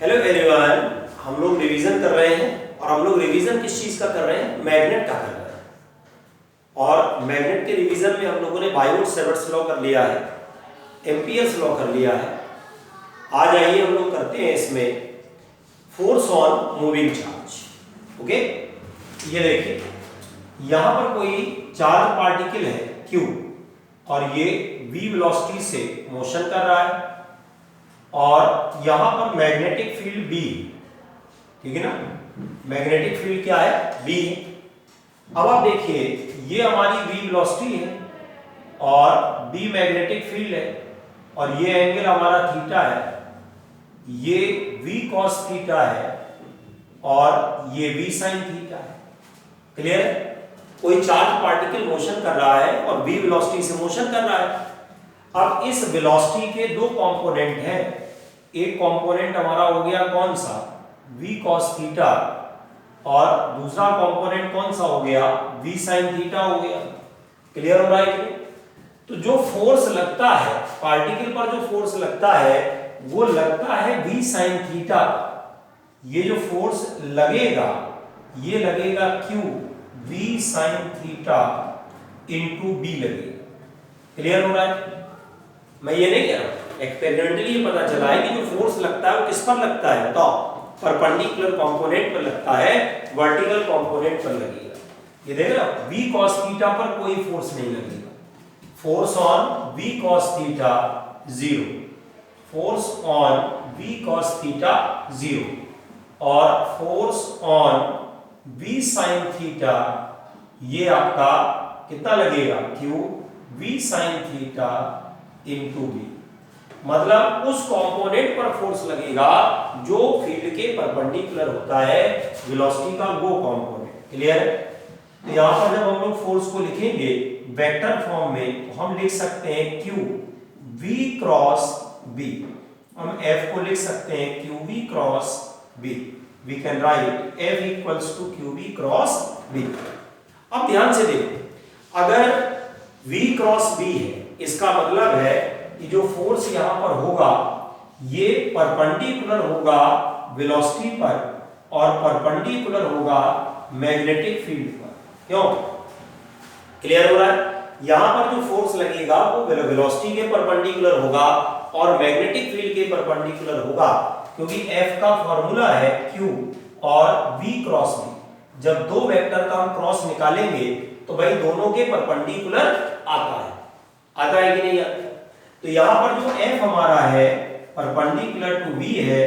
Hello everyone, हम लोग revision कर रहे हैं और हम लोग रिवीजन किस चीज का कर रहे हैं? मैग्नेट का कर रहे हैं। और मैग्नेट के रिवीजन में हम लोगों ने बायोट-सेवर्ट्स लॉ कर लिया है, एम्पियर्स लॉ कर लिया है। आज आइए हम लोग करते हैं इसमें force on moving charge. Okay, ये देखिए यहां पर कोई चार्ज पार्टिकल है Q और ये v वेलोसिटी से मोशन कर रहा है और यहां पर मैग्नेटिक फील्ड B, ठीक है ना। मैग्नेटिक फील्ड क्या है? B है। अब आप देखिए ये हमारी v वेलोसिटी है और B मैग्नेटिक फील्ड है और ये एंगल हमारा थीटा है, ये v cos थीटा है और ये v sin थीटा है। क्लियर है? कोई चार्ज पार्टिकल मोशन कर रहा है और v वेलोसिटी से मोशन कर रहा है। अब इस वेलोसिटी के दो कंपोनेंट हैं। एक कंपोनेंट हमारा हो गया कौन सा? v cos थीटा और दूसरा कंपोनेंट कौन सा हो गया? v sin थीटा हो गया। क्लियर हो रहा है कि? तो जो फोर्स लगता है पार्टिकल पर, जो फोर्स लगता है वो लगता है v sin थीटा। ये जो फोर्स लगेगा ये लगेगा q v sin theta into b लगेगा। क्लियर हो रहा है? मैं ये नहीं कह रहा हूं, एक्सपेरिमेंटली ये पता चला है कि जो फोर्स लगता है वो किस पर लगता है? तो परपेंडिकुलर कंपोनेंट पर लगता है, वर्टिकल कंपोनेंट पर लगेगा। ये देख रहे हो, v cos थीटा पर कोई फोर्स नहीं लगेगा। Force on v cos theta 0, force on v cos theta 0 और force on v sin theta ये आपका कितना लगेगा? q v sin theta into b। मतलब उस कंपोनेंट पर फोर्स लगेगा जो फील्ड के परपेंडिकुलर होता है वेलोसिटी का, वो कंपोनेंट। क्लियर है? तो यहां पर जब हम लोग फोर्स को लिखेंगे वेक्टर फॉर्म में तो हम लिख सकते हैं q v क्रॉस b। हम f को लिख सकते हैं q v cross b। We can write f equals to q v cross b। अब ध्यान से देखो, अगर v क्रॉस b है इसका मतलब है कि जो फोर्स यहां पर होगा ये परपेंडिकुलर होगा वेलोसिटी पर और परपेंडिकुलर होगा मैग्नेटिक फील्ड पर। क्यों? क्लियर हो रहा है? यहां पर जो फोर्स लगेगा वो वेलोसिटी के परपेंडिकुलर होगा और मैग्नेटिक फील्ड के परपेंडिकुलर होगा, क्योंकि f का फॉर्मूला है q और v क्रॉस b। जब दो वेक्टर का हम क्रॉस निकालेंगे तो भाई दोनों के परपेंडिकुलर आता है कि नहीं आता? तो यहां पर जो f हमारा है परपेंडिकुलर टू v है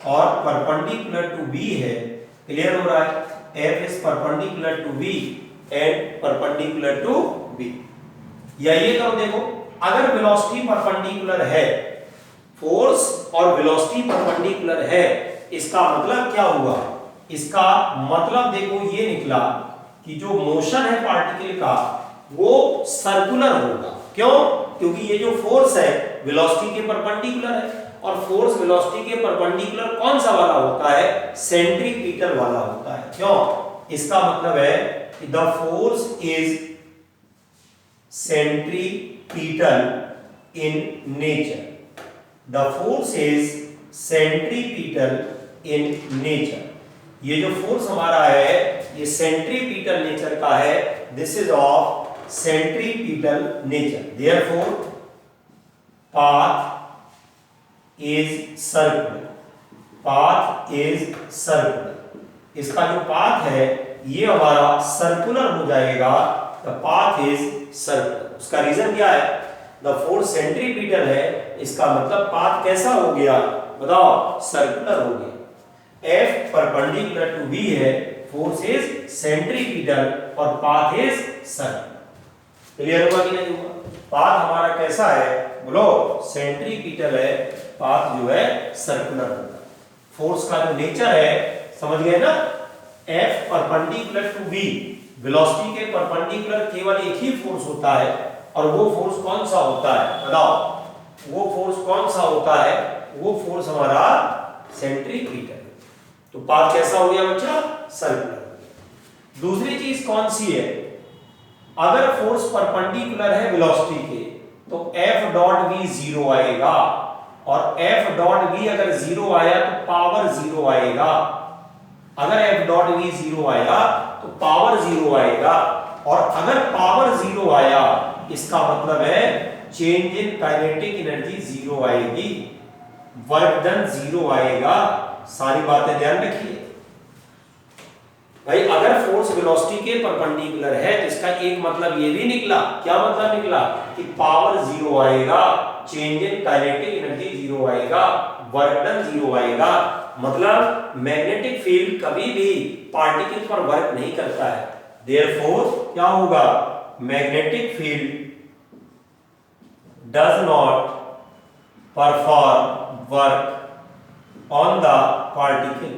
और परपेंडिकुलर टू b है। क्लियर हो रहा है? f is perpendicular to v and perpendicular to b। या ये करो, देखो अगर वेलोसिटी परपेंडिकुलर है, फोर्स और वेलोसिटी परपेंडिकुलर है, इसका मतलब क्या हुआ? इसका मतलब देखो ये निकला कि जो मोशन है पार्टिकल का वो सर्कुलर होगा। क्यों? क्योंकि ये जो फोर्स है वेलोसिटी के परपेंडिकुलर है और फोर्स वेलोसिटी के परपेंडिकुलर कौन सा वाला होता है? सेंट्रीपिटल वाला होता है। क्यों? इसका मतलब है कि the force is centripetal in nature. The force is centripetal in nature. ये जो फोर्स हमारा है ये सेंट्रीपिटल नेचर का है। This is of centripetal nature, therefore path is circular। path is circular। इसका जो पाथ है ये हमारा सर्कुलर हो जाएगा। the path is circular। उसका रीजन क्या है? the force centripetal है, इसका मतलब पाथ कैसा हो गया बताओ? सर्कुलर हो गया। f परपेंडिकुलर टू b है, फोर्स इज सेंट्रीपिटल और पाथ इज सर्कुलर। क्लियर हुआ कि नहीं हुआ? पाथ हमारा कैसा है बोलो? सेंट्रीपिटल है, पाथ जो है सर्कुलर होगा। फोर्स का जो नेचर है समझ गए ना? F perpendicular to v, velocity के परपेंडिकुलर केवल एक ही फोर्स होता है और वो फोर्स कौन सा होता है बताओ? वो फोर्स कौन सा होता है? वो फोर्स हमारा सेंट्रीपिटल। तो पाथ कैसा हो गया बच्चा? सर्कुलर। दूसरी चीज कौन सी है? अगर फोर्स परपेंडिकुलर है वेलोसिटी के तो F डॉट v 0 आएगा और एफ डॉट वी अगर जीरो आया तो पावर जीरो आएगा। अगर एफ डॉट वी जीरो आया तो पावर जीरो आएगा, और अगर पावर जीरो आया इसका मतलब है change in kinetic energy zero आएगी, वर्क डन जीरो आएगा। सारी बातें ध्यान रखिए भाई। अगर फोर्स वेलोसिटी के परपेंडिकुलर है तो इसका एक मतलब ये भी निकला, क्या मतलब निकला कि पावर जीरो आएगा, change in kinetic energy zero आएगा, वर्क डन जीरो आएगा। मतलब मैग्नेटिक फील्ड कभी भी पार्टिकल पर वर्क नहीं करता है। देयरफॉर क्या होगा, magnetic field does not perform work on the particle,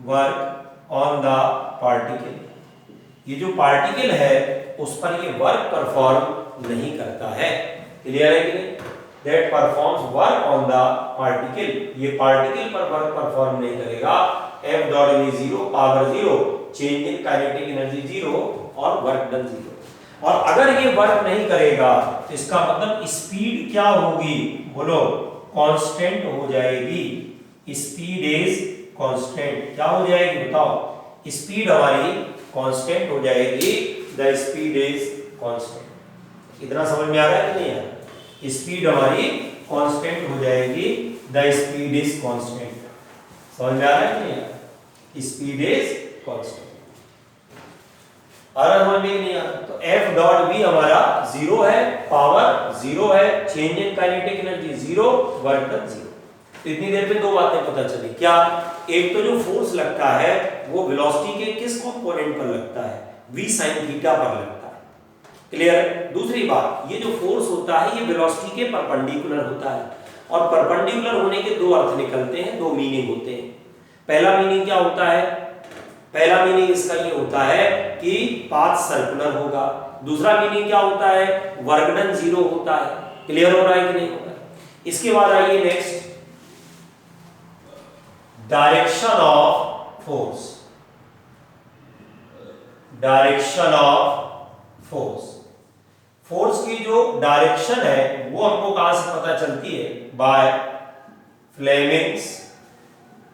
work on the particle. ये जो पार्टिकल है उस पर ये वर्क परफॉर्म नहीं करता है। क्लियर है कि नहीं? That performs work on the particle, ये पार्टिकल पर वर्क परफॉर्म नहीं करेगा। F dot we zero, power zero, change in kinetic energy zero और वर्क डन जीरो। और अगर ये वर्क नहीं करेगा तो इसका मतलब स्पीड क्या होगी, बोलो, कांस्टेंट हो जाएगी। स्पीड इज कांस्टेंट, क्या हो जाएगी बताओ, स्पीड हमारी कांस्टेंट हो जाएगी। The speed is constant. इतना समझ में आ रहा है कि नहीं आ रहा? स्पीड हमारी कांस्टेंट हो जाएगी, द स्पीड इज कांस्टेंट। समझ में आ रहा है कि नहीं आ रहा? Speed is constant. और समझ में नहीं आ रहा तो एफ डॉट बी हमारा जीरो है, पावर जीरो है, change in kinetic energy zero, work done zero. तो इतनी देर में दो बातें पता चली। क्या? एक तो जो फोर्स लगता है वो वेलोसिटी के किस कंपोनेंट पर लगता है, v sin थीटा पर लगता है। क्लियर? दूसरी बात, ये जो फोर्स होता है ये वेलोसिटी के परपेंडिकुलर होता है, और परपेंडिकुलर होने के दो अर्थ निकलते हैं, दो मीनिंग होते हैं। पहला मीनिंग क्या होता है? पहला मीनिंग इसका ये होता है कि पाथ सर्कुलर होगा। दूसरा मीनिंग क्या होता है? वर्क डन जीरो होता है। क्लियर हो रहा है कि नहीं हो रहा है? इसके बाद आइए next, direction of force. Direction of force, force की जो डायरेक्शन है वो हमको कहां से पता चलती है? By Fleming's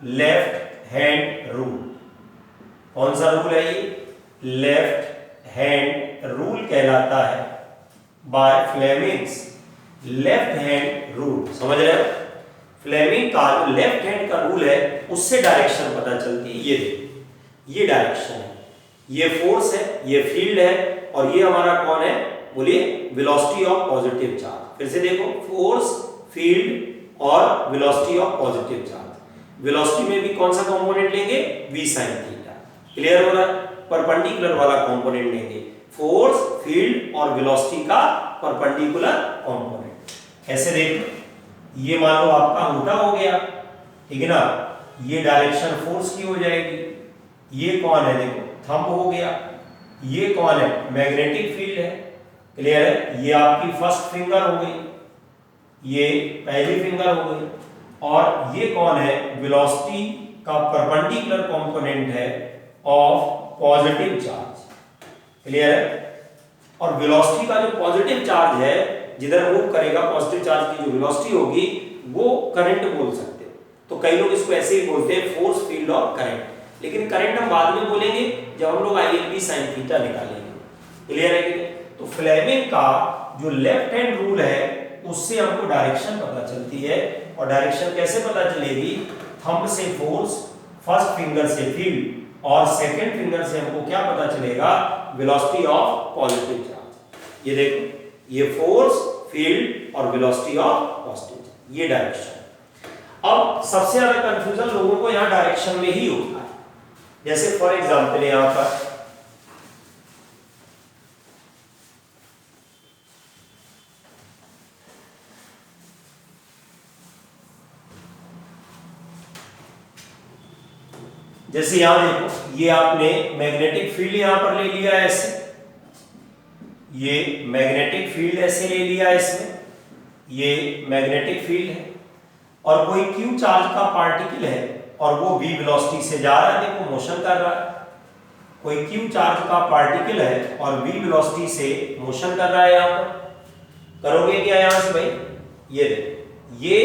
left hand rule. कौन सा रूल है ये? लेफ्ट हैंड रूल कहलाता है, by Fleming's left hand rule. समझ रहे हो? फ्लेमिंग का जो लेफ्ट हैंड का रूल है उससे डायरेक्शन पता चलती है। ये देखो, ये डायरेक्शन है, ये फोर्स है, ये फील्ड है, और ये हमारा कौन है? बोलिए, वेलोसिटी ऑफ पॉजिटिव चार्ज। फिर से देखो, फोर्स, फील्ड और velocity of positive charge. Velocity में भी कौन सा कंपोनेंट लेंगे? v sin theta. क्लियर हो रहा है? परपेंडिकुलर वाला कंपोनेंट लेंगे, फोर्स, फील्ड और वेलोसिटी का परपेंडिकुलर कंपोनेंट। ऐसे देखो, ये मान लो आपका अंगूठा हो गया, ठीक है ना, ये डायरेक्शन फोर्स की हो जाएगी। ये कौन है? देखो, थंब हो गया। ये कौन है? मैग्नेटिक फील्ड है। क्लियर है? ये आपकी फर्स्ट फिंगर हो गई, ये पहली फिंगर हो गई, और ये कौन है? वेलोसिटी का परपेंडिकुलर कंपोनेंट है ऑफ पॉजिटिव चार्ज। क्लियर है? और वेलोसिटी का जो पॉजिटिव चार्ज है, जिधर मूव करेगा पॉजिटिव चार्ज की जो वेलोसिटी होगी वो करंट बोल सकते हो। तो कई लोग इसको ऐसे ही बोलते हैं, फोर्स, फील्ड और करंट। लेकिन करंट हम बाद में बोलेंगे जब हम लोग ILV sin थीटा निकालेंगे। क्लियर है कि नहीं? तो फ्लेमिंग का जो लेफ्ट हैंड रूल है उससे हमको डायरेक्शन पता चलती है। और डायरेक्शन कैसे पता चलेगी? थंब से फोर्स, फर्स्ट फिंगर से फील्ड, और सेकंड फिंगर से हमको क्या पता चलेगा? Velocity of positive charge. ये देखो, ये फोर्स, फील्ड और वेलोसिटी ऑफ पॉजिटिव चार्ज, ये डायरेक्शन। अब सबसे ज्यादा कंफ्यूजन लोगों को यहां डायरेक्शन में ही होता है। जैसे फॉर एग्जांपल यहां पर जैसे यहां देखो, ये आपने मैग्नेटिक फील्ड यहां पर ले लिया है ऐसे, ये मैग्नेटिक फील्ड ऐसे ले लिया है इसमें, ये मैग्नेटिक फील्ड है, और कोई Q चार्ज का पार्टिकल है और वो v वेलोसिटी से जा रहा है। देखो, मोशन कर रहा है। कोई Q चार्ज का पार्टिकल है और v वेलोसिटी से मोशन कर रहा है। यहां पर करोगे क्या? यहां से भाई ये देखो, ये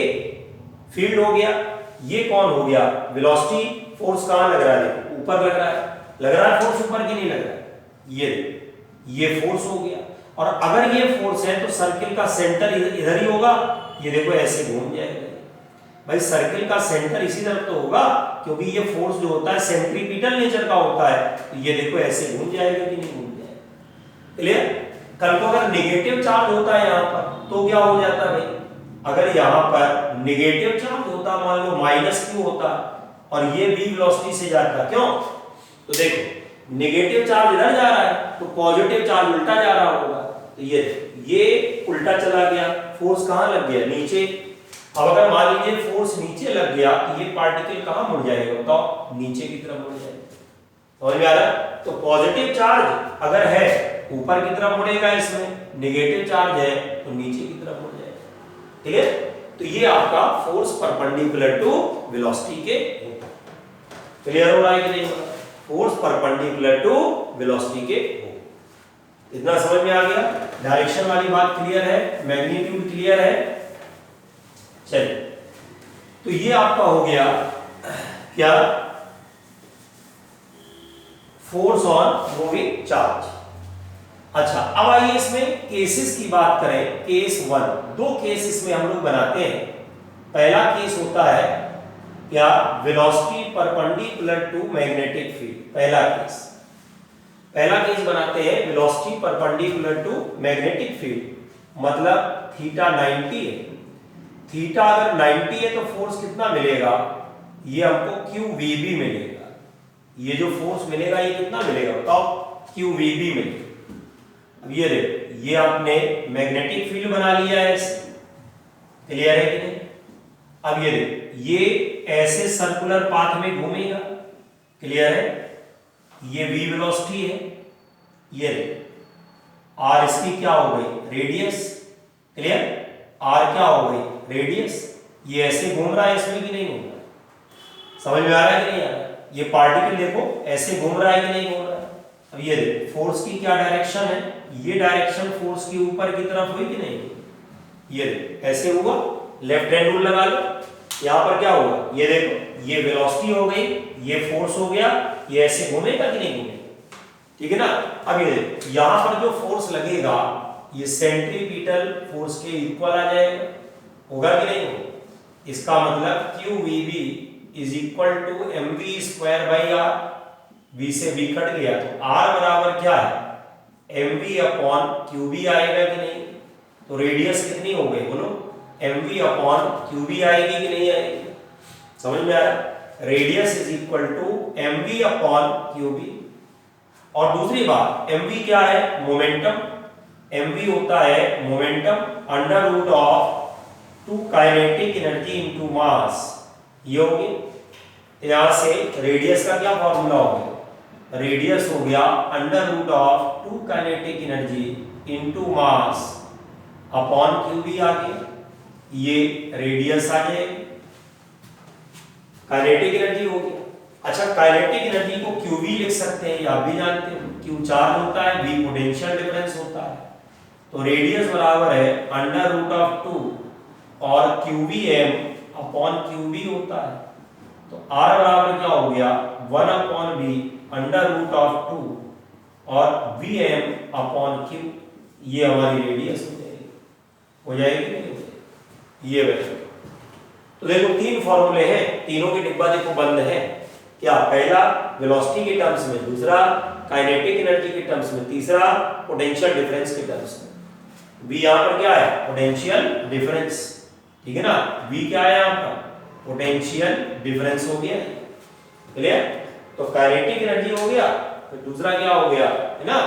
फील्ड हो गया, ये कौन हो गया, वेलोसिटी। फोर्स कहां लग रहा है, देखो ऊपर लग रहा है फोर्स ऊपर की नहीं लग रहा है, ये देखो ये फोर्स हो गया। और अगर ये फोर्स है तो सर्किल का सेंटर इधर ही होगा, ये देखो ऐसे घूम जाएगा भाई। सर्किल का सेंटर इसी तरफ तो होगा, क्योंकि ये फोर्स जो होता है सेंट्रीपिटल नेचर का होता है, तो ये देखो ऐसे घूम जाएगा कि नहीं घूम जाएगा। क्लियर। कल को अगर नेगेटिव चार्ज होता है यहाँ पर तो क्या हो जाता है भाई, अगर यहाँ पर नेगेटिव चार्ज होता, मान लो -q होता और ये v वेलोसिटी से जाता, क्यों, तो देखो नेगेटिव चार्ज इधर जा रहा है तो पॉजिटिव चार्ज उल्टा जा रहा होगा, तो ये उल्टा चला गया, फोर्स कहां लग गया, नीचे। अब अगर मान लीजिए फोर्स नीचे लग गया तो ये पार्टिकल कहां मुड़ जाएगा, तो नीचे की तरफ मुड़ जाएगा। समझ में आ रहा है। तो पॉजिटिव चार्ज अगर है ऊपर की तरफ मुड़ेगा, इसमें नेगेटिव चार्ज है तो नीचे की तरफ मुड़ जाएगा। ठीक है। तो ये आपका फोर्स परपेंडिकुलर टू वेलोसिटी के होता है। क्लियर हो रहा है कि नहीं हो रहा, फोर्स परपेंडिकुलर टू वेलोसिटी के हो। इतना समझ में आ गया। डायरेक्शन वाली बात क्लियर है, मैग्नीट्यूड क्लियर है। चलिए, तो ये आपका हो गया क्या, फोर्स ऑन मूविंग चार्ज। अच्छा, अब आइए इसमें केसेस की बात करें। केस 1, दो केस इसमें हम लोग बनाते हैं। पहला केस होता है क्या, velocity perpendicular to magnetic field. पहला केस बनाते हैं velocity perpendicular to magnetic field, मतलब थीटा 90 है। थीटा अगर 90 है तो फोर्स कितना मिलेगा, ये हमको QVB मिलेगा। ये जो फोर्स मिलेगा ये कितना मिलेगा बताओ, QVB मिलेगा। अब ये देखो, ये आपने मैग्नेटिक फील्ड बना लिया है, क्लियर है कि नहीं। अब ये देखो, ये ऐसे सर्कुलर पाथ में घूमेगा, क्लियर है। ये v वेलोसिटी है, ये देखो r इसकी क्या हो गई, रेडियस, क्लियर। r क्या हो गई, रेडियस। ये ऐसे घूम रहा है इसमें कि नहीं घूम रहा, समझ में आ रहा है कि नहीं आ रहा है। ये पार्टिकल देखो ऐसे घूम रहा है कि नहीं घूम रहा है। अब ये देखो, फोर्स की क्या डायरेक्शन है, ये डायरेक्शन फोर्स की ऊपर की तरफ हुई कि नहीं, ये देखो ऐसे हुआ। लेफ्ट हैंड रूल लगा लो, यहां पर क्या होगा, ये देखो ये वेलोसिटी हो गई, ये फोर्स हो गया, ये ऐसे घूमेगा कि नहीं घूमेगा, ठीक है ना। अब ये देखो, यहां पर जो फोर्स लगेगा ये सेंट्रीपिटल फोर्स के इक्वल आ जाएगा, होगा कि नहीं होगा। इसका मतलब QVB is equal to mv square by r। v से v कट गया तो r बराबर क्या है, mv अपॉन qb आएगा कि नहीं। तो रेडियस कितनी हो गई बोलो, mv अपॉन qb आएगी कि नहीं आएगी, समझ में आ रहा है। Radius is equal to mv upon qb। और दूसरी बात, mv क्या है, मोमेंटम। mv होता है momentum under root of 2 kinetic energy into mass, ये हो गया। यहां से रेडियस का क्या फॉर्मूला हो गया, रेडियस हो गया under root of 2 kinetic energy into mass upon qb आ गया, ये रेडियस आ जाएगी, काइनेटिक एनर्जी हो गया। अच्छा, काइनेटिक एनर्जी को qb लिख सकते हैं, ये आप भी जानते हो। q चार्ज होता है, v पोटेंशियल डिफरेंस होता है, तो रेडियस बराबर है अंडर रूट ऑफ 2 और qvm अपॉन qb होता है। तो r बराबर क्या हो गया, 1 upon b under root of 2 और vm अपॉन q, ये हमारी रेडियस हो जाएगी नहीं हो जाएगी, ये वैसे। तो देखो तीन फॉर्मूले हैं, तीनों के डिब्बा देखो बंद है। क्या, पहला वेलोसिटी के टर्म्स में, दूसरा काइनेटिक एनर्जी के टर्म्स में, तीसरा पोटेंशियल डिफरेंस के टर्म्स में। v यहां पर क्या है, पोटेंशियल डिफरेंस, ठीक है ना। v क्या है यहां पर, पोटेंशियल डिफरेंस हो गया, क्लियर। तो काइनेटिक एनर्जी हो गया, फिर दूसरा क्या हो गया है ना,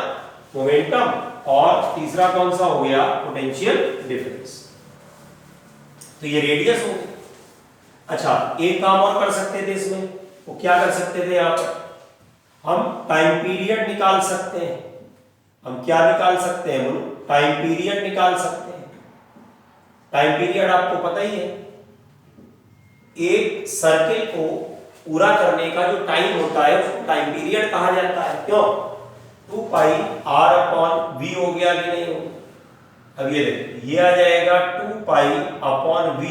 मोमेंटम, और तीसरा कौन सा हो गया, पोटेंशियल डिफरेंस। तो ये रेडियस हो गया। अच्छा, एक काम और कर सकते थे इसमें, वो क्या कर सकते थे, यहां पर हम टाइम पीरियड निकाल सकते हैं। हम क्या निकाल सकते हैं बोलो, टाइम पीरियड निकाल सकते हैं। टाइम पीरियड आपको पता ही है, एक सर्किल को पूरा करने का जो टाइम होता है उसको टाइम पीरियड कहा जाता है। क्यों, 2 पाई r अपॉन v हो गया कि नहीं हो, अब ये देखो ये आ जाएगा 2 पाई अपॉन v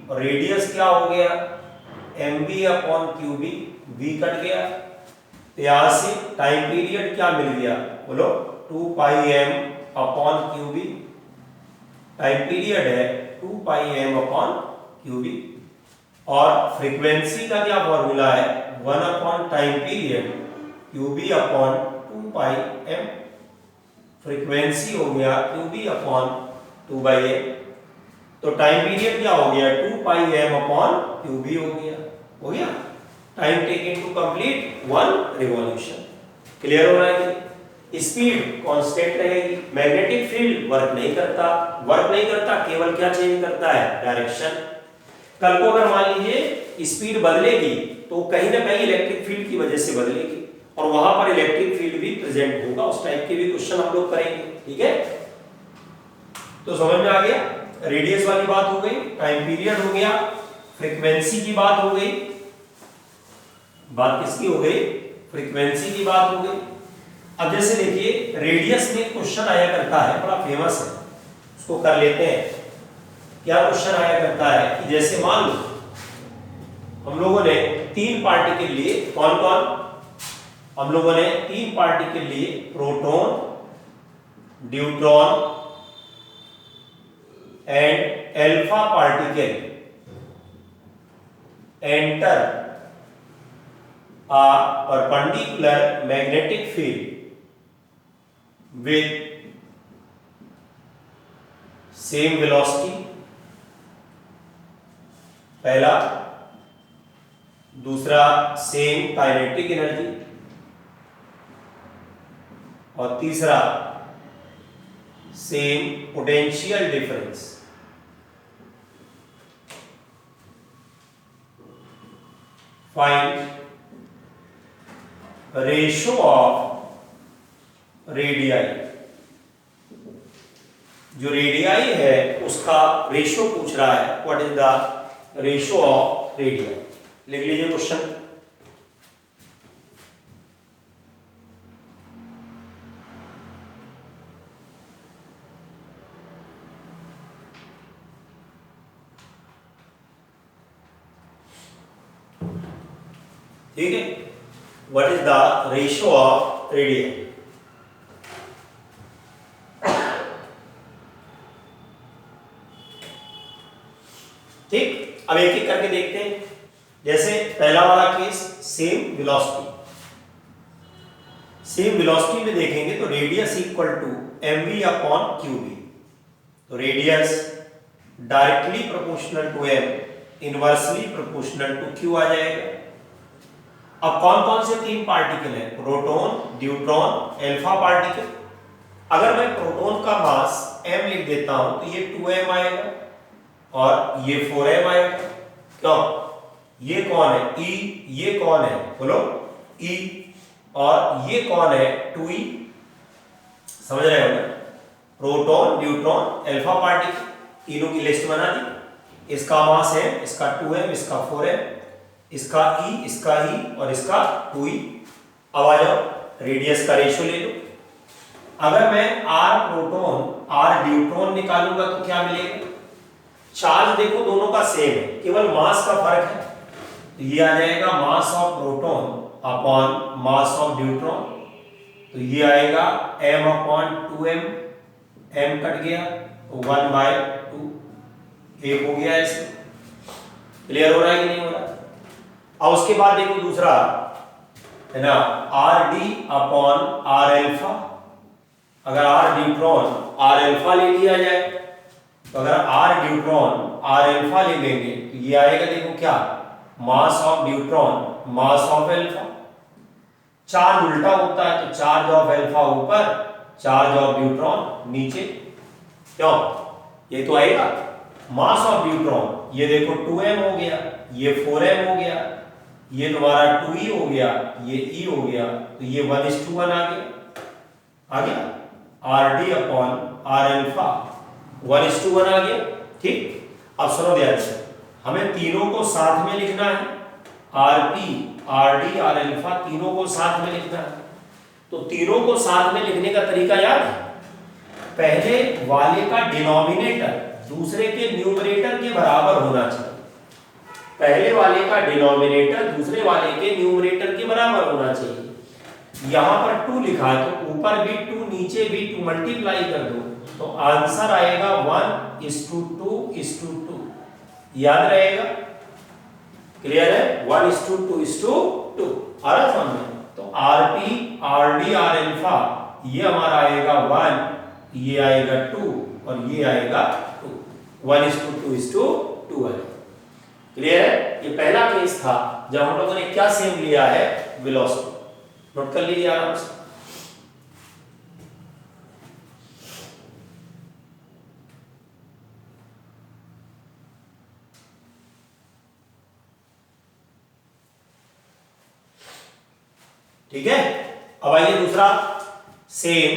और रेडियस क्या हो गया mv upon qb, v cut गया। तो यहां से टाइम पीरियड क्या मिल गया बोलो 2 पाई m upon qb, time period है 2 पाई m अपॉन qb। और फ्रीक्वेंसी का क्या फॉर्मूला है 1 upon time period qb upon 2 पाई m। फ्रीक्वेंसी हो गया qb अपॉन 2 बाई m। तो टाइम पीरियड क्या हो गया 2 पाई m अपॉन qb हो गया। Time taken to complete 1 revolution. Clear हो रहा है कि स्पीड कांस्टेंट रहेगी, मैग्नेटिक फील्ड वर्क नहीं करता, केवल क्या चेंज करता है डायरेक्शन। कल को अगर मान लीजिए स्पीड बदलेगी तो कहीं ना कहीं इलेक्ट्रिक फील्ड की वजह से बदलेगी और वहां पर इलेक्ट्रिक फील्ड भी प्रेजेंट होगा। उस टाइप के भी क्वेश्चन हम लोग करेंगे, ठीक है। तो समझ में आ गया, रेडियस वाली बात हो गई, टाइम पीरियड हो गया, फ्रीक्वेंसी की बात हो गई। बात किसकी हो गई फ्रीक्वेंसी की बात हो गई। अब जैसे देखिए रेडियस में क्वेश्चन आया करता है, बड़ा फेमस है, उसको कर लेते हैं। क्या क्वेश्चन आया करता है कि जैसे मान लो हम लोगों ने 3 पार्टिकल लिए, कौन कौन, हम लोगों ने 3 पार्टिकल लिए, proton, neutron and alpha particle enter a perpendicular magnetic field with same velocity। पहला, दूसरा सेम काइनेटिक एनर्जी और तीसरा same potential difference. Find ratio of radii. जो रेडियाई है उसका रेशो पूछ रहा है, what is the ratio of radii. लिख लीजिए क्वेश्चन। ठीक है, what is the ratio of radii। ठीक, अब एक एक करके देखते हैं। जैसे पहला वाला केस सेम वेलोसिटी में देखेंगे तो radius equal to mv upon qb। तो radius directly proportional to m, inversely proportional to q आ जाएगा। अब कौन कौन से 3 पार्टिकल है, प्रोटॉन, न्यूट्रॉन, अल्फा पार्टिकल। अगर मैं प्रोटॉन का मास m लिख देता हूं तो ये 2m आएगा और ये 4m आएगा। क्यों, ये कौन है E, ये कौन है बोलो E, और ये कौन है 2e। समझ रहे हो ना, प्रोटॉन, न्यूट्रॉन, अल्फा पार्टिकल, तीनों की लिस्ट बना दी। इसका मास है, इसका 2m, इसका 4m, इसका E, इसका E और इसका 2e। अब आ जाओ रेडियस का रेशियो ले लो। अगर मैं r प्रोटॉन r न्यूट्रॉन निकालूंगा तो क्या मिलेगा, चार्ज देखो दोनों का सेम है, केवल मास का फर्क है। तो ये आ जाएगा mass of proton upon mass of neutron. तो ये आएगा m upon 2m, m cut गया तो 1/2, एक हो गया ऐसे। क्लियर हो रहा है कि नहीं हो रहा। और उसके बाद देखो दूसरा है ना r d upon r alpha. अगर आर न्यूट्रॉन आर अल्फा ले लिया जाए तो अगर आर न्यूट्रॉन आर अल्फा ले लेंगे तो ये आएगा देखो क्या, mass of neutron mass of alpha. Charge उल्टा होता है तो चार्ज ऑफ अल्फा ऊपर, चार्ज ऑफ न्यूट्रॉन नीचे। क्यों, ये तो आएगा मास ऑफ न्यूट्रॉन, ये देखो 2m हो गया, ये 4m हो गया, ये तुम्हारा 2e हो गया, ये e हो गया, तो ये 1:1 आ गया r d upon r alpha 1:1 आ गया। ठीक, अब सुनो ध्यान से, हमें तीनों को साथ में लिखना है, R P R D R alpha तीनों को साथ में लिखना है। तो तीनों को साथ में लिखने का तरीका याद है, पहले वाले का डिनोमिनेटर दूसरे के न्यूमरेटर के बराबर होना चाहिए। पहले वाले का डिनोमिनेटर दूसरे वाले के न्यूमरेटर के बराबर होना चाहिए। यहां पर 2 लिखा है तो ऊपर भी 2 नीचे भी 2 मल्टीप्लाई कर दो तो आंसर आएगा 1:2:2। याद रहेगा? क्लियर है? 1:2:2 आ रहा सामने। तो आरटी आरडी आर अल्फा ये हमारा आएगा 1, ये आएगा 2 और ये आएगा 2। 1:2:2 है। क्लियर है? ये पहला केस था जब हम लोगों ने क्या सेम लिया है, वेलोसिटी। नोट कर लीजिए आराम से। ठीक है, अब आइए दूसरा सेम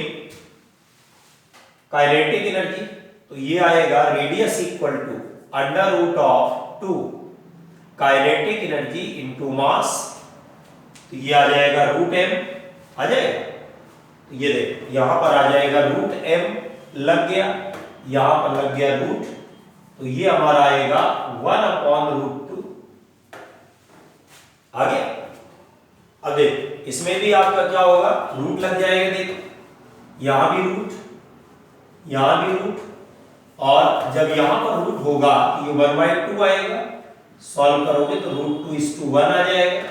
काइनेटिक एनर्जी। तो ये आएगा radius equal to √2 kinetic energy into mass. तो ये आ जाएगा √m आ जाएगा। तो ये देख यहां पर आ जाएगा √m लग गया, यहां पर लग गया रूट, तो ये हमारा आएगा 1/√2 आ गया। अब देख इसमें भी आपका क्या होगा, रूट लग जाएगा। देख यहां भी रूट, यहां भी रूट, और जब यहां पर रूट होगा ये 1/2 आएगा। सॉल्व करोगे तो √2:1 आ जाएगा।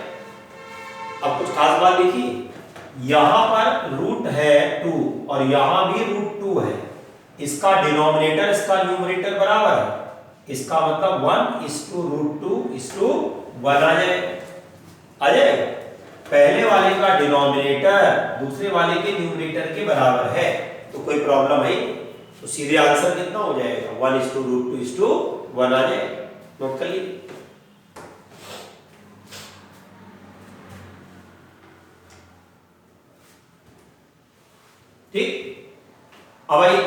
अब कुछ खास बात देखिए, यहां पर रूट है 2 और यहां भी √2 है। इसका डिनोमिनेटर इसका न्यूमरेटर बराबर है, इसका मतलब 1:√2:1 आ जाएगा। आ जाएगा। पहले वाले का डिनोमिनेटर दूसरे वाले के न्यूमरेटर के बराबर है तो कोई प्रॉब्लम है, तो सीधे आंसर कितना हो जाएगा, 1:√2:1 आ जाएगा। नोट कर लीजिए। ठीक, अब ये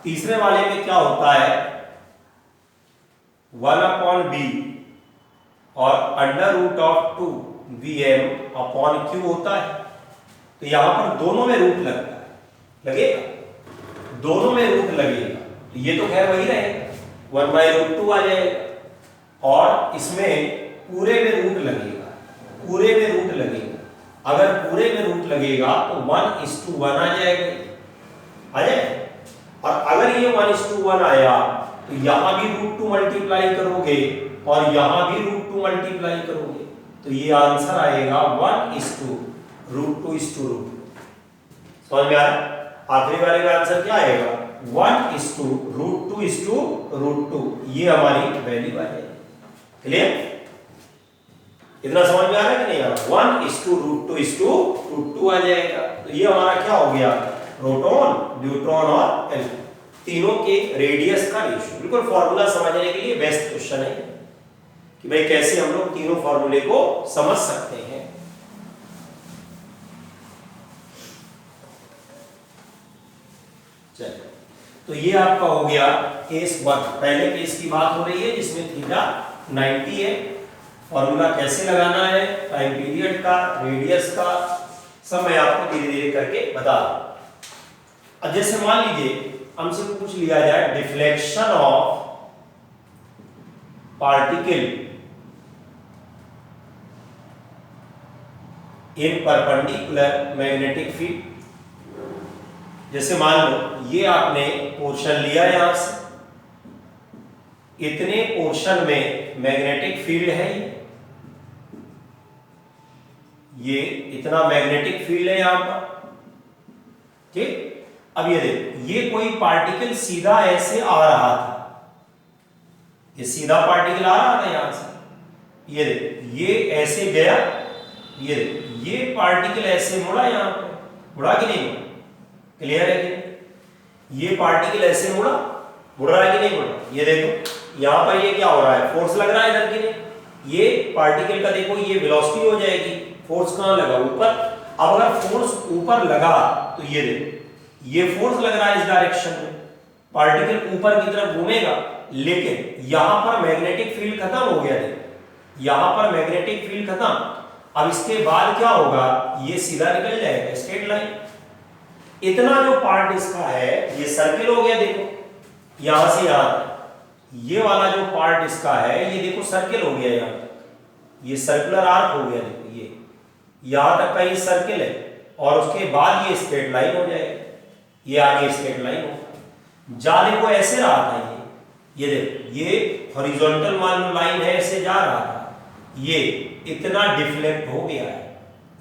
तीसरे वाले में क्या होता है, 1/b और √2Vm/Q होता है। तो यहां पर दोनों में रूट लगता है, लगेगा, दोनों में रूट लगेगा, तो ये तो खैर वही रहेगा, 1/√2 आ जाएगा। और इसमें पूरे में रूट लगेगा, पूरे में रूट लगेगा। अगर पूरे में रूट लगेगा तो 1:1 आ जाएगा, आ जाएगा। और अगर ये 1:1 आया तो यहां भी √2 मल्टीप्लाई करोगे और यहां भी √2 मल्टीप्लाई करोगे, तो ये आंसर आएगा 1:√2:2। समझ में आया? आखिरी वाले का आंसर क्या आएगा, 1:√2:2। ये हमारी वैल्यू आ जाएगी। क्लियर? इतना समझ में आ रहा है कि नहीं आ रहा? 1:√2:2 आ जाएगा। तो ये हमारा क्या हो गया, प्रोटॉन, न्यूट्रॉन और इलेक्ट्रॉन तीनों के रेडियस का रेशियो। बिल्कुल फॉर्मूला समझने के लिए बेस्ट क्वेश्चन है कि भाई कैसे हम लोग तीनों फॉर्मूले को समझ सकते हैं। चलिए, तो ये आपका हो गया केस 1। पहले केस की बात हो रही है जिसमें थीटा 90 है। फॉर्मूला कैसे लगाना है, टाइम पीरियड का, रेडियस का, सब मैं आपको धीरे धीरे करके बता दूं। अब जैसे मान लीजिए हमसे पूछ लिया जाए deflection of particle in perpendicular magnetic field. जैसे मान लो ये आपने पोर्शन लिया यहां से, इतने पोर्शन में मैग्नेटिक फील्ड है, ये इतना मैग्नेटिक फील्ड है यहां पर। ठीक, अब ये देखो ये कोई पार्टिकल सीधा ऐसे आ रहा था, ये सीधा पार्टिकल आ रहा था यहां से, ये देखो ये ऐसे गया, ये देखो ये पार्टिकल ऐसे मुड़ा, यहां पे मुड़ा कि नहीं मुड़ा? क्लियर है कि नहीं? ये पार्टिकल ऐसे मुड़ा, मुड़ रहा है कि नहीं मुड़ा? ये देखो यहां पर ये क्या हो रहा है, फोर्स लग रहा है इधर की नहीं, ये पार्टिकल का देखो ये वेलोसिटी हो जाएगी, फोर्स कहां लगा, ऊपर। अब अगर फोर्स ऊपर लगा तो ये देखो ये फोर्स लग रहा है इस डायरेक्शन में, पार्टिकल ऊपर की तरफ घूमेगा, लेकिन यहां पर मैग्नेटिक फील्ड खत्म हो गया। देखो यहां पर मैग्नेटिक फील्ड खत्म। अब इसके बाद क्या होगा, ये सीधा निकल जाएगा स्ट्रेट लाइन, इतना जो पार्ट इसका है ये सर्किल हो गया, देखो यहां से यहां तक ये वाला जो पार्ट इसका है ये देखो सर्किल हो गया, यहां तक ये सर्कुलर आर्क हो गया, देखो ये यहां तक का ये सर्किल है और उसके बाद ये स्ट्रेट लाइन हो जाएगी, ये आगे स्ट्रेट लाइन होगा। जा देखो ऐसे रहा था ये देखो ये हॉरिजॉन्टल मान लो लाइन है, ऐसे जा रहा था, ये इतना डिफ्लेक्ट हो गया है,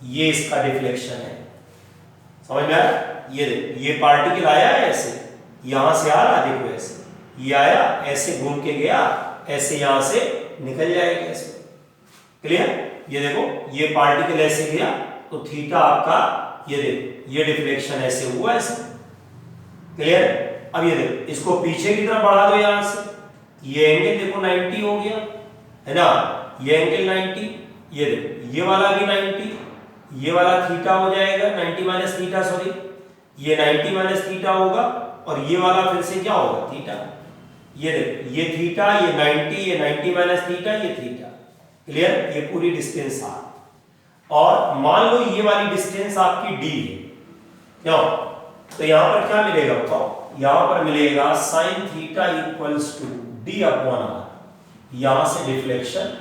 ये इसका डिफ्लेक्शन है, समझ में आया? ये देखो ये पार्टिकल आया है ऐसे, यहां से आ रहा, देखो ऐसे ये आया, ऐसे घूम के गया, ऐसे यहां से निकल जाएगा ऐसे, क्लियर? ये देखो ये पार्टिकल ऐसे गया तो थीटा आपका ये देखो ये डिफ्लेक्शन ऐसे हुआ ऐसे, क्लियर? अब ये देखो इसको पीछे की तरफ बढ़ा दो यहां से, ये एंगल देखो 90 हो गया है ना, ये एंगल 90, ये देखो ये वाला भी 90, ये वाला थीटा हो जाएगा 90 माइनस थीटा, सॉरी ये 90 माइनस थीटा होगा और ये वाला फिर से क्या होगा थीटा, ये देखो ये थीटा, ये 90, ये 90 माइनस थीटा, ये थीटा, क्लियर? ये पूरी डिस्टेंस आ, और मान लो ये वाली डिस्टेंस आपकी डी है, क्यों? तो यहां पर क्या मिलेगा बताओ, यहां पर मिलेगा sin theta equals to d upon r, यहां से डिफ्लेक्शन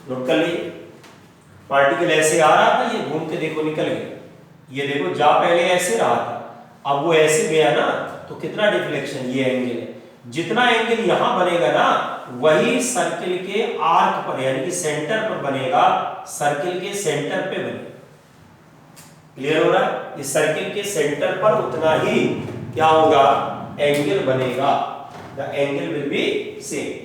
नोट कर लीजिए, पार्टिकल ऐसे आ रहा था, ये घूम के देखो निकल गया, ये देखो जा पहले ऐसे रहा था, अब वो ऐसे गया ना, तो कितना डिफ्लेक्शन, ये एंगल है, जितना एंगल यहां बनेगा ना वही सर्किल के आर्क पर यानी कि सेंटर पर बनेगा, सर्किल के सेंटर पे बनेगा, क्लियर हो रहा है? इस सर्किल के सेंटर पर उतना ही क्या होगा एंगल बनेगा, the angle will be same.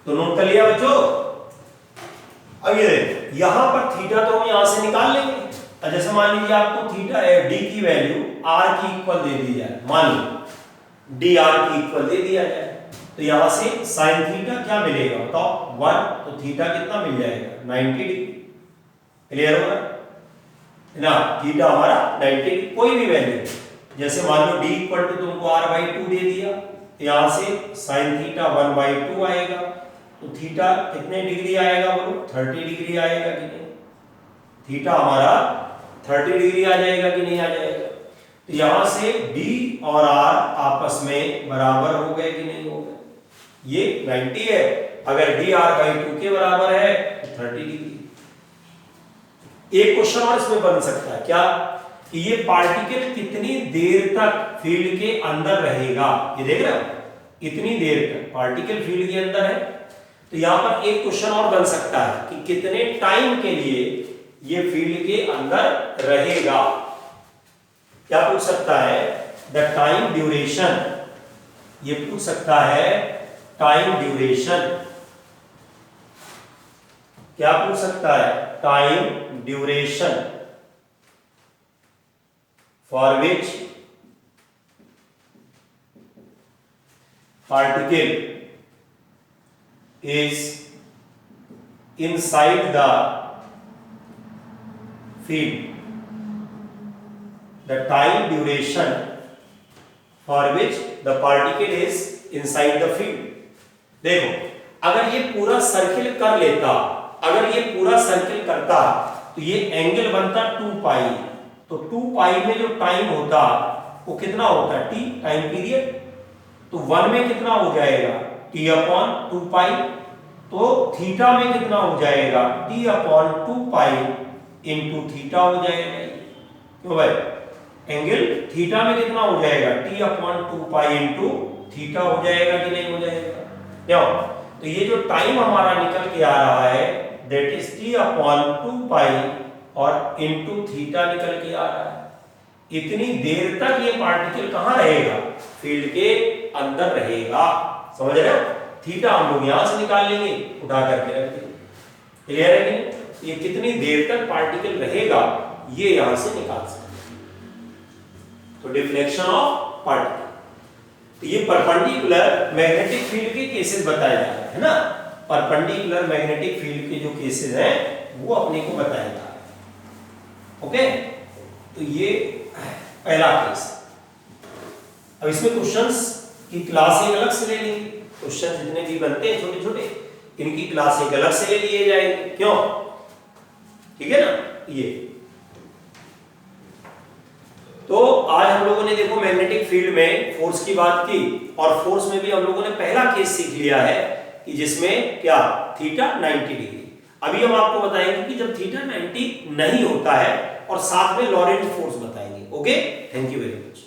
तो नोट कर लिया बच्चों? अब ये यहां पर थीटा तो हम यहां से निकाल लेंगे, जैसे मान लीजिए आपको थीटा डी की वैल्यू आर की इक्वल दे दी जाए, मान लो डी आर की इक्वल दे दिया जाए, तो यहां से साइन थीटा क्या मिलेगा बताओ 1, तो थीटा कितना मिल जाएगा 90 डिग्री, क्लियर हो रहा है ना? थीटा हमारा 90, कोई भी वैल्यू, जैसे मान लो डी इक्वल टू तुमको r/2 दे दिया, यहां से साइन थीटा 1/2 आएगा, तो थीटा कितने डिग्री आएगा बोलो 30 डिग्री आएगा कि नहीं? थीटा हमारा 30 डिग्री आ जाएगा कि नहीं आ जाएगा? तो यहां से d और r आपस में बराबर हो गए कि नहीं हो गए? ये 90 है, अगर d r/2 के बराबर है तो 30 डिग्री। एक क्वेश्चन और इसमें बन सकता है क्या, कि ये पार्टिकल कितनी देर तक फील्ड के अंदर रहेगा, ये देख रहे हो इतनी देर तक पार्टिकल फील्ड के अंदर है, तो यहां पर एक क्वेश्चन और बन सकता है कि कितने टाइम के लिए ये फील्ड के अंदर रहेगा, क्या पूछ सकता है द टाइम ड्यूरेशन, ये पूछ सकता है टाइम ड्यूरेशन, क्या पूछ सकता है time duration for which particle is inside the field, the time duration for which the particle is inside the field। देखो अगर ये पूरा सर्किल कर लेता, अगर ये पूरा सर्किल करता तो ये एंगल बनता 2 पाई, तो 2 पाई में जो टाइम होता वो कितना होता t टाइम पीरियड, तो 1 में कितना हो जाएगा t अपॉन 2 पाई, तो थीटा में कितना हो जाएगा t upon 2 pi into theta हो जाएगा, क्यों भाई एंगल थीटा में कितना हो जाएगा t upon 2 pi into theta हो जाएगा कि नहीं हो जाएगा, क्यों? तो ये जो टाइम हमारा निकल के आ रहा है दैट इज t अपॉन 2 पाई और इंटू थीटा निकल के आ रहा है, इतनी देर तक ये पार्टिकल कहां रहेगा फील्ड के अंदर रहेगा, समझ रहे हो? थीटा हम लोग यहां से निकाल लेंगे, उठा करके रख देंगे, क्लियर है कि नहीं? ये कितनी देर तक पार्टिकल रहेगा ये यहां से निकाल सकते हैं। तो डिफ्लेक्शन ऑफ पार्टिकल, तो ये परपेंडिकुलर मैग्नेटिक फील्ड के केसेस बताए जा रहे हैं ना, परपेंडिकुलर मैग्नेटिक फील्ड के जो केसेस हैं वो अपने को बताए जा रहे हैं, ओके। तो ये पहला केस। अब इसमें क्वेश्चंस की क्लास एक अलग से ले लेंगे, क्वेश्चन जितने भी बनते हैं छोटे छोटे इनकी क्लास एक अलग से ले लिए जाएंगे, क्यों? ठीक है ना। ये तो आज हम लोगों ने देखो मैग्नेटिक फील्ड में फोर्स की बात की, और फोर्स में भी हम लोगों ने पहला केस सीख लिया है कि जिसमें क्या थीटा 90 डिग्री। अभी हम आपको बताएंगे कि जब थीटा 90 नहीं होता है, और साथ में लॉरेंट फोर्स बताएंगे। Okay, thank you very much.